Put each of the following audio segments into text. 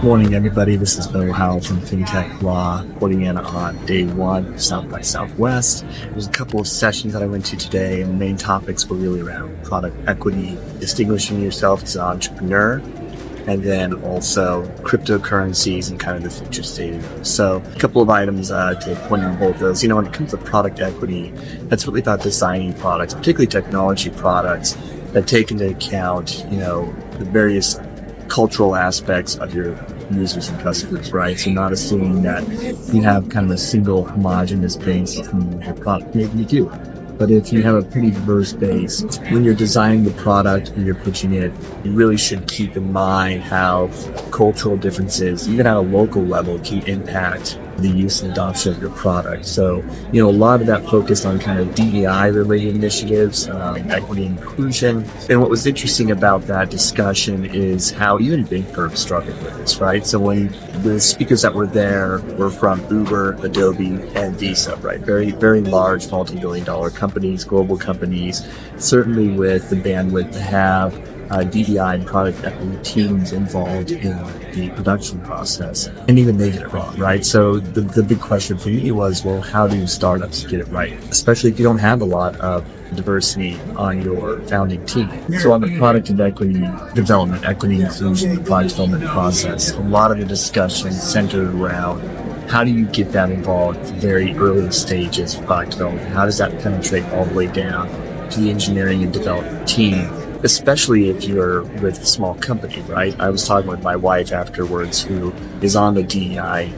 Morning, everybody. This is Bo Howell from Fintech Law, reporting in on day one of South by Southwest. There's a couple of sessions that I went to today, and the main topics were really around product equity, distinguishing yourself as an entrepreneur, and then also cryptocurrencies and kind of the future state of those. So a couple of items to point on both of those. When it comes to product equity, that's really about designing products, particularly technology products, that take into account, the various cultural aspects of your users and customers, right? So not assuming that you have kind of a single homogeneous base of your product. Maybe you do. But if you have a pretty diverse base, when you're designing the product, when you're pitching it, you really should keep in mind how cultural differences, even at a local level, can impact the use and adoption of your product. So, a lot of that focused on kind of DEI-related initiatives, equity and inclusion. And what was interesting about that discussion is how even big firms struggled with this, right? So when the speakers that were there were from Uber, Adobe, and Visa, right? Very, very large multi-billion-dollar companies, global companies, certainly with the bandwidth to have DEI and product equity teams involved in the production process. And even they get it wrong, right? So the big question for me was, well, how do startups get it right? Especially if you don't have a lot of diversity on your founding team. So on the product and equity development, equity inclusion, the product development process, a lot of the discussion centered around how do you get that involved at the very early stages of product development? How does that penetrate all the way down to the engineering and development team? Especially if you're with a small company, right? I was talking with my wife afterwards, who is on the DEI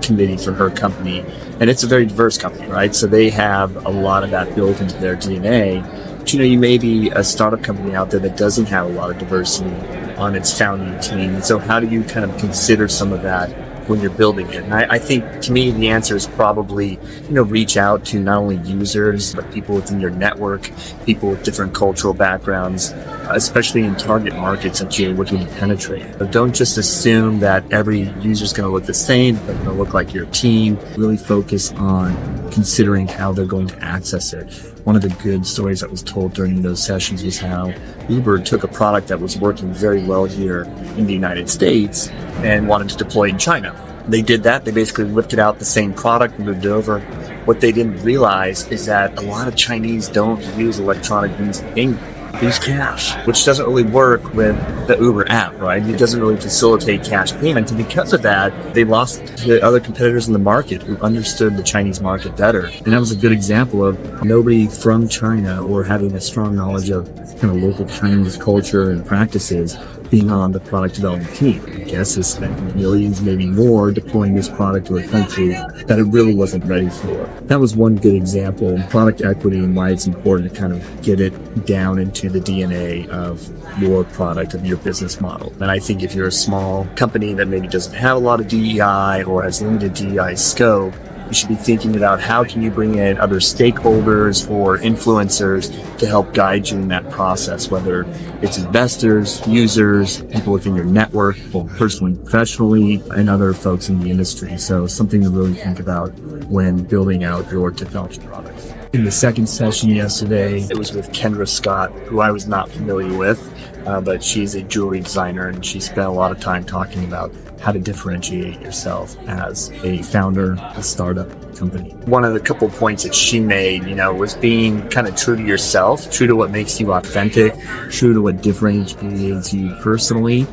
committee for her company, and it's a very diverse company, right? So they have a lot of that built into their DNA. But you may be a startup company out there that doesn't have a lot of diversity on its founding team. And so how do you kind of consider some of that when you're building it? And I think, to me, the answer is probably, reach out to not only users, but people within your network, people with different cultural backgrounds, especially in target markets that you're looking to penetrate. But don't just assume that every user's going to look the same, they're going to look like your team. Really focus on considering how they're going to access it. One of the good stories that was told during those sessions was how Uber took a product that was working very well here in the United States and wanted to deploy in China. They did that. They basically lifted out the same product and moved it over. What they didn't realize is that a lot of Chinese don't use electronic means of payment. They use cash, which doesn't really work with the Uber app, right? It doesn't really facilitate cash payment. And because of that, they lost to other competitors in the market who understood the Chinese market better. And that was a good example of nobody from China or having a strong knowledge of kind of local Chinese culture and practices being on the product development team. I guess they spent millions, maybe more, deploying this product to a country that it really wasn't ready for. That was one good example of product equity and why it's important to kind of get it down into the DNA of your product, of your business model. And I think if you're a small company that maybe doesn't have a lot of DEI or has limited DEI scope, you should be thinking about how can you bring in other stakeholders or influencers to help guide you in that process, whether it's investors, users, people within your network, both personally, professionally, and other folks in the industry. So something to really think about when building out your technology products. In the second session yesterday, it was with Kendra Scott, who I was not familiar with, but she's a jewelry designer, and she spent a lot of time talking about how to differentiate yourself as a founder of a startup company. One of the couple of points that she made, was being kind of true to yourself, true to what makes you authentic, true to what differentiates you personally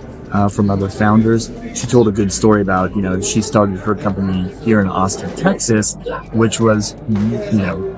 from other founders. She told a good story about, she started her company here in Austin, Texas, which was,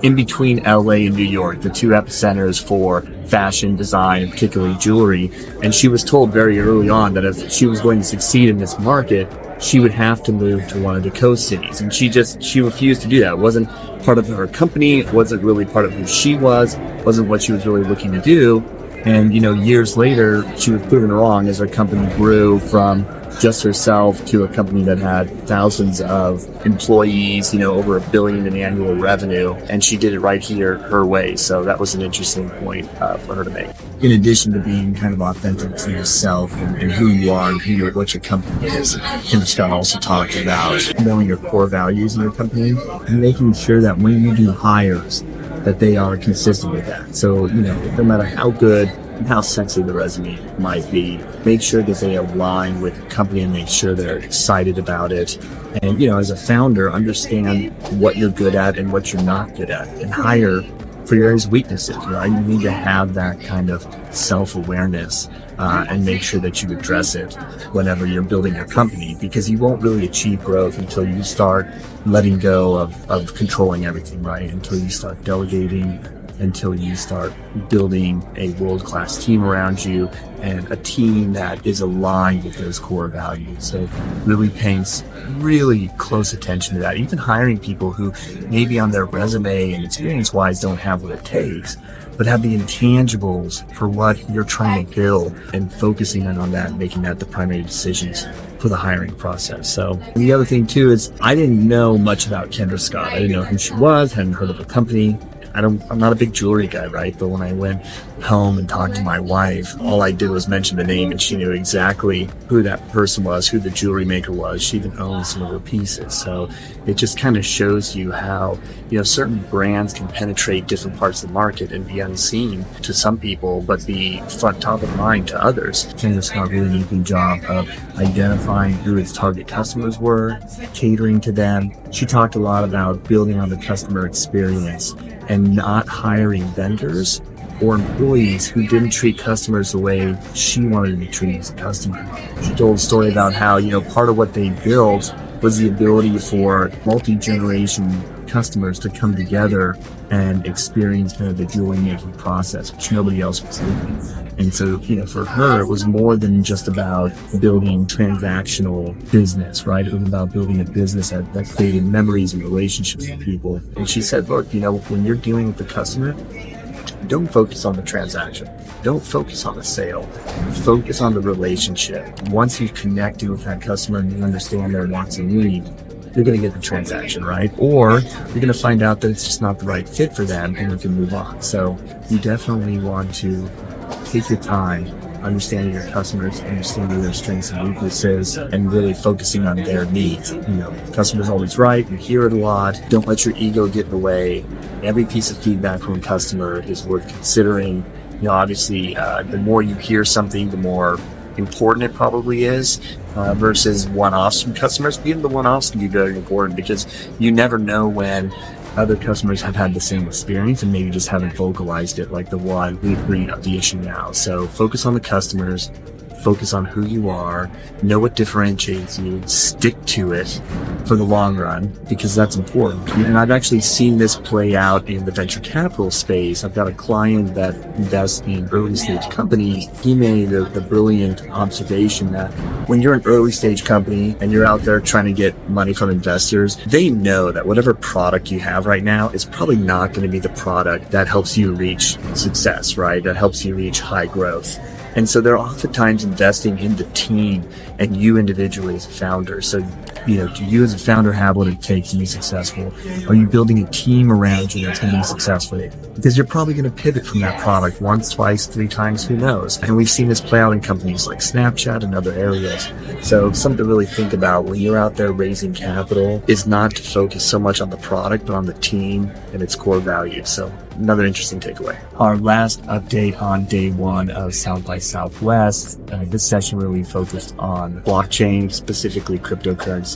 in between LA and New York, the two epicenters for fashion, design, and particularly jewelry. And she was told very early on that if she was going to succeed in this market, she would have to move to one of the coast cities. And she refused to do that. It wasn't part of her company. It wasn't really part of who she was. It wasn't what she was really looking to do. And, years later, she was proven wrong as her company grew from just herself to a company that had thousands of employees, over $1 billion in annual revenue. And she did it right here her way. So that was an interesting point for her to make. In addition to being kind of authentic to yourself and who you are and what your company is, Kendra Scott also talked about knowing your core values in your company and making sure that when you do hires, that they are consistent with that. So, no matter how good and how sexy the resume might be, make sure that they align with the company and make sure they're excited about it. And, as a founder, understand what you're good at and what you're not good at and hire for your weaknesses, right? You need to have that kind of self-awareness and make sure that you address it whenever you're building your company, because you won't really achieve growth until you start letting go of controlling everything, right? Until you start delegating, until you start building a world-class team around you and a team that is aligned with those core values. So really paying really close attention to that. Even hiring people who maybe on their resume and experience-wise don't have what it takes, but have the intangibles for what you're trying to build, and focusing in on that, making that the primary decisions for the hiring process. So the other thing too is I didn't know much about Kendra Scott. I didn't know who she was, hadn't heard of her company. I'm not a big jewelry guy, right? But when I went home and talked to my wife, all I did was mention the name and she knew exactly who that person was, who the jewelry maker was. She even owned some of her pieces. So it just kind of shows you how, certain brands can penetrate different parts of the market and be unseen to some people, but be top of mind to others. Kendra Scott really did a good job of identifying who its target customers were, catering to them. She talked a lot about building on the customer experience and not hiring vendors or employees who didn't treat customers the way she wanted to be treated as a customer. She told a story about how, part of what they built was the ability for multi-generation customers to come together and experience kind of the jewelry making process, which nobody else was doing. And so, for her, it was more than just about building transactional business, right? It was about building a business that created memories and relationships with people. And she said, look, when you're dealing with the customer, don't focus on the transaction. Don't focus on the sale. Focus on the relationship. Once you've connected with that customer and you understand their wants and needs, you're going to get the transaction, right? Or you're going to find out that it's just not the right fit for them and you can move on. So you definitely want to take your time understanding your customers, understanding their strengths and weaknesses, and really focusing on their needs. Customer's always right. You hear it a lot. Don't let your ego get in the way. Every piece of feedback from a customer is worth considering. Obviously, the more you hear something, the more important it probably is, versus one-offs from customers. Even the one-offs can be very important because you never know when other customers have had the same experience and maybe just haven't vocalized it like the one who's bringing up the issue now. So focus on the customers, focus on who you are, know what differentiates you, stick to it for the long run, because that's important. And I've actually seen this play out in the venture capital space. I've got a client that invests in early stage companies. He made the brilliant observation that when you're an early stage company and you're out there trying to get money from investors, they know that whatever product you have right now is probably not going to be the product that helps you reach success, right? That helps you reach high growth. And so they're oftentimes investing in the team and you individually as a founder. So, do you as a founder have what it takes to be successful? Are you building a team around you that's going to be successful? Because you're probably going to pivot from that product once, twice, 3 times, who knows? And we've seen this play out in companies like Snapchat and other areas. So something to really think about when you're out there raising capital is not to focus so much on the product, but on the team and its core values. So another interesting takeaway. Our last update on day 1 of South by Southwest. This session really focused on blockchain, specifically cryptocurrency,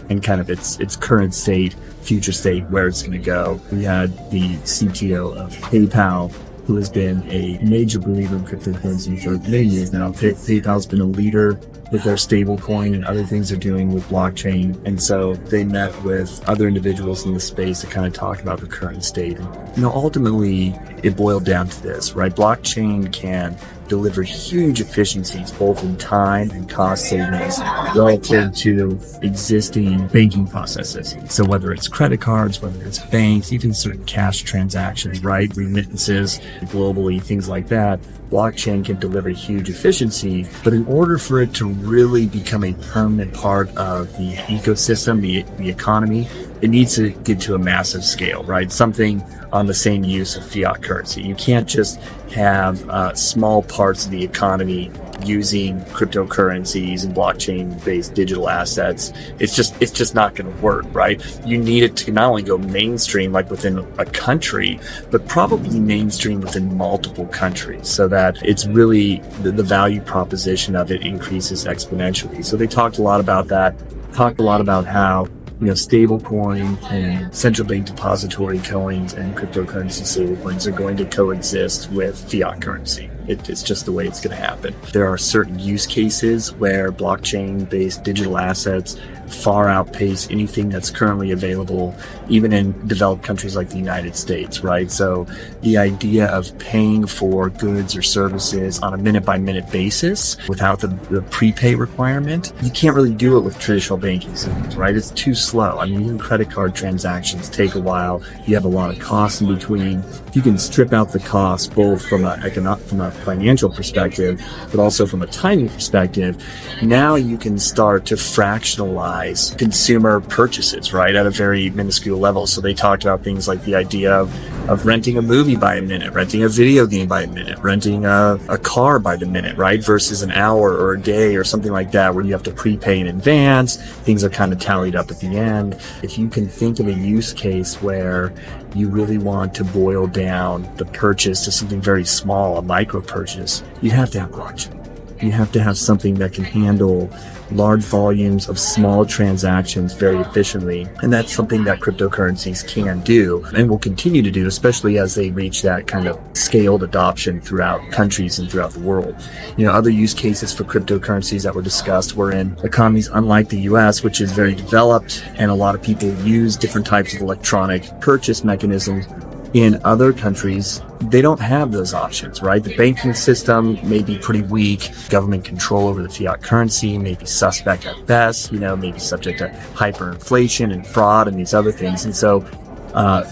and kind of its current state, future state, where it's going to go. We had the CTO of PayPal, who has been a major believer in cryptocurrency for many years now. PayPal's been a leader with their stablecoin and other things they're doing with blockchain. And so they met with other individuals in the space to kind of talk about the current state. And, ultimately, it boiled down to this, right? Blockchain can deliver huge efficiencies, both in time and cost savings relative to existing banking processes. So whether it's credit cards, whether it's banks, even certain cash transactions, right? Remittances globally, things like that. Blockchain can deliver huge efficiency, but in order for it to really become a permanent part of the ecosystem, the economy, it needs to get to a massive scale, right? Something on the same use of fiat currency. You can't just have small parts of the economy using cryptocurrencies and blockchain-based digital assets. It's just not going to work, right? You need it to not only go mainstream, like within a country, but probably mainstream within multiple countries, so that it's really the value proposition of it increases exponentially. So they talked a lot about that. Talked a lot about how stable coins and central bank depository coins and cryptocurrency stable coins are going to coexist with fiat currency. It's just the way it's going to happen. There are certain use cases where blockchain-based digital assets far outpace anything that's currently available, even in developed countries like the United States, right? So the idea of paying for goods or services on a minute-by-minute basis without the prepay requirement, you can't really do it with traditional banking systems, right? It's too slow. I mean, even credit card transactions take a while. You have a lot of costs in between. If you can strip out the costs, both from a financial perspective, but also from a timing perspective, now you can start to fractionalize consumer purchases, right, at a very minuscule level. So they talked about things like the idea of renting a movie by a minute, renting a video game by a minute, renting a car by the minute, right, versus an hour or a day or something like that where you have to prepay in advance. Things are kind of tallied up at the end. If you can think of a use case where you really want to boil down the purchase to something very small, a micro purchase, you have to have blockchain. You have to have something that can handle large volumes of small transactions very efficiently. And that's something that cryptocurrencies can do and will continue to do, especially as they reach that kind of scaled adoption throughout countries and throughout the world. Other use cases for cryptocurrencies that were discussed were in economies unlike the US, which is very developed, and a lot of people use different types of electronic purchase mechanisms. In other countries, they don't have those options, right? The banking system may be pretty weak. Government control over the fiat currency may be suspect at best, maybe subject to hyperinflation and fraud and these other things. And so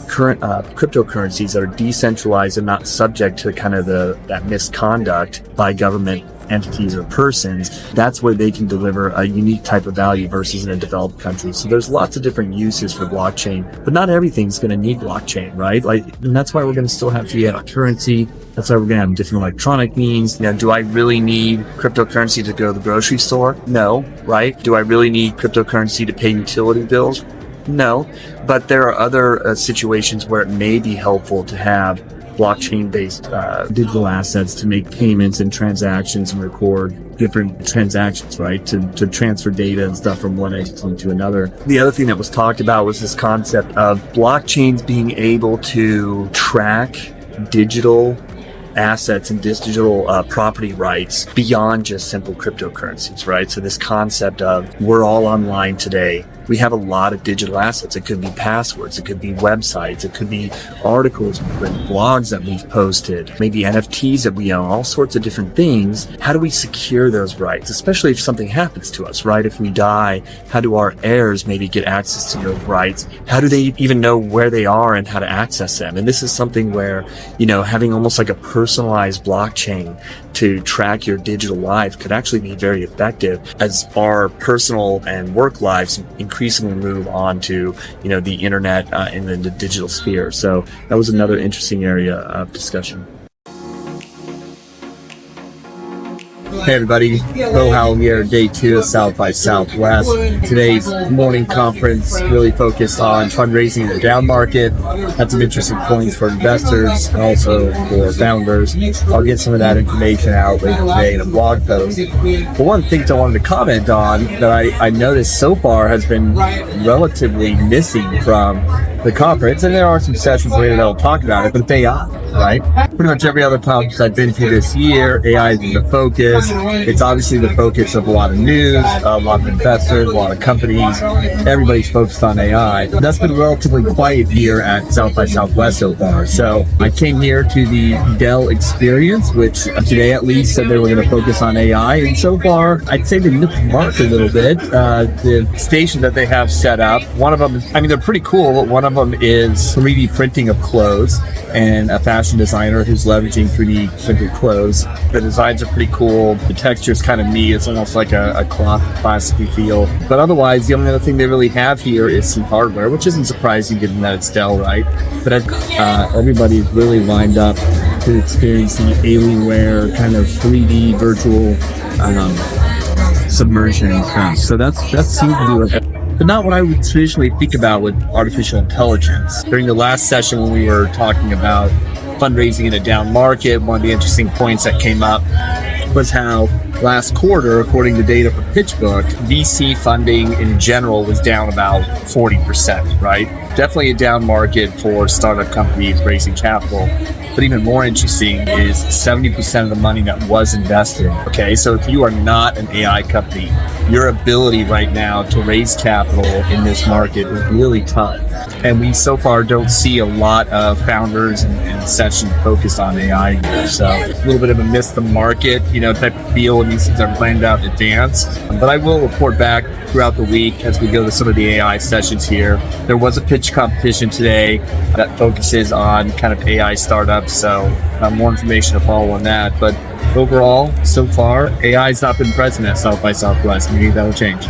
current cryptocurrencies that are decentralized and not subject to kind of that misconduct by government entities or persons, that's where they can deliver a unique type of value versus in a developed country. So there's lots of different uses for blockchain, but not everything's going to need blockchain, right? And that's why we're going to still have fiat currency. That's why we're going to have different electronic means. Do I really need cryptocurrency to go to the grocery store? No, right? Do I really need cryptocurrency to pay utility bills? No, but there are other situations where it may be helpful to have blockchain-based digital assets to make payments and transactions and record different transactions, right? To transfer data and stuff from one entity to another. The other thing that was talked about was this concept of blockchains being able to track digital assets and digital property rights beyond just simple cryptocurrencies, right? So this concept of we're all online today. We have a lot of digital assets. It could be passwords. It could be websites. It could be articles we've written, blogs that we've posted, maybe NFTs that we own, all sorts of different things. How do we secure those rights, especially if something happens to us, right? If we die, how do our heirs maybe get access to those rights? How do they even know where they are and how to access them? And this is something where, having almost like a personalized blockchain to track your digital life could actually be very effective as our personal and work lives increasingly move on to, the internet and then the digital sphere. So that was another interesting area of discussion. Hey everybody, Bo Howell here, day 2 of South by Southwest. Today's morning conference really focused on fundraising in the down market. Had some interesting points for investors and also for founders. I'll get some of that information out later today in a blog post. But one thing I wanted to comment on that I noticed so far has been relatively missing from the conference, and there are some sessions later that will talk about it, but it's AI, right? Pretty much every other conference I've been to this year, AI is the focus. It's obviously the focus of a lot of news, a lot of investors, a lot of companies. Everybody's focused on AI. That's been relatively quiet here at South by Southwest so far. So I came here to the Dell experience, which today at least said they were going to focus on AI. And so far, I'd say they missed the mark a little bit. The station that they have set up, one of them, they're pretty cool. One of them is 3D printing of clothes and a fashion designer who's leveraging 3D printed clothes. The designs are pretty cool. The texture is kind of neat. It's almost like a cloth plasticky feel. But otherwise, the only other thing they really have here is some hardware, which isn't surprising given that it's Dell, right? But everybody's really lined up to experience the Alienware kind of 3D virtual submersion stuff. So that seems to be but not what I would traditionally think about with artificial intelligence. During the last session when we were talking about fundraising in a down market, one of the interesting points that came up was how last quarter, according to data from PitchBook, VC funding in general was down about 40%, right? Definitely a down market for startup companies raising capital. But even more interesting is 70% of the money that was invested. Okay, so if you are not an AI company, your ability right now to raise capital in this market is really tough. And we so far don't see a lot of founders and sessions focused on AI here. So a little bit of a miss the market, type of feel when these things are planned out in advance. But I will report back throughout the week as we go to some of the AI sessions here. There was a pitch competition today that focuses on kind of AI startups. So more information to follow on that. But overall, so far, AI has not been present at South by Southwest. Maybe that will change.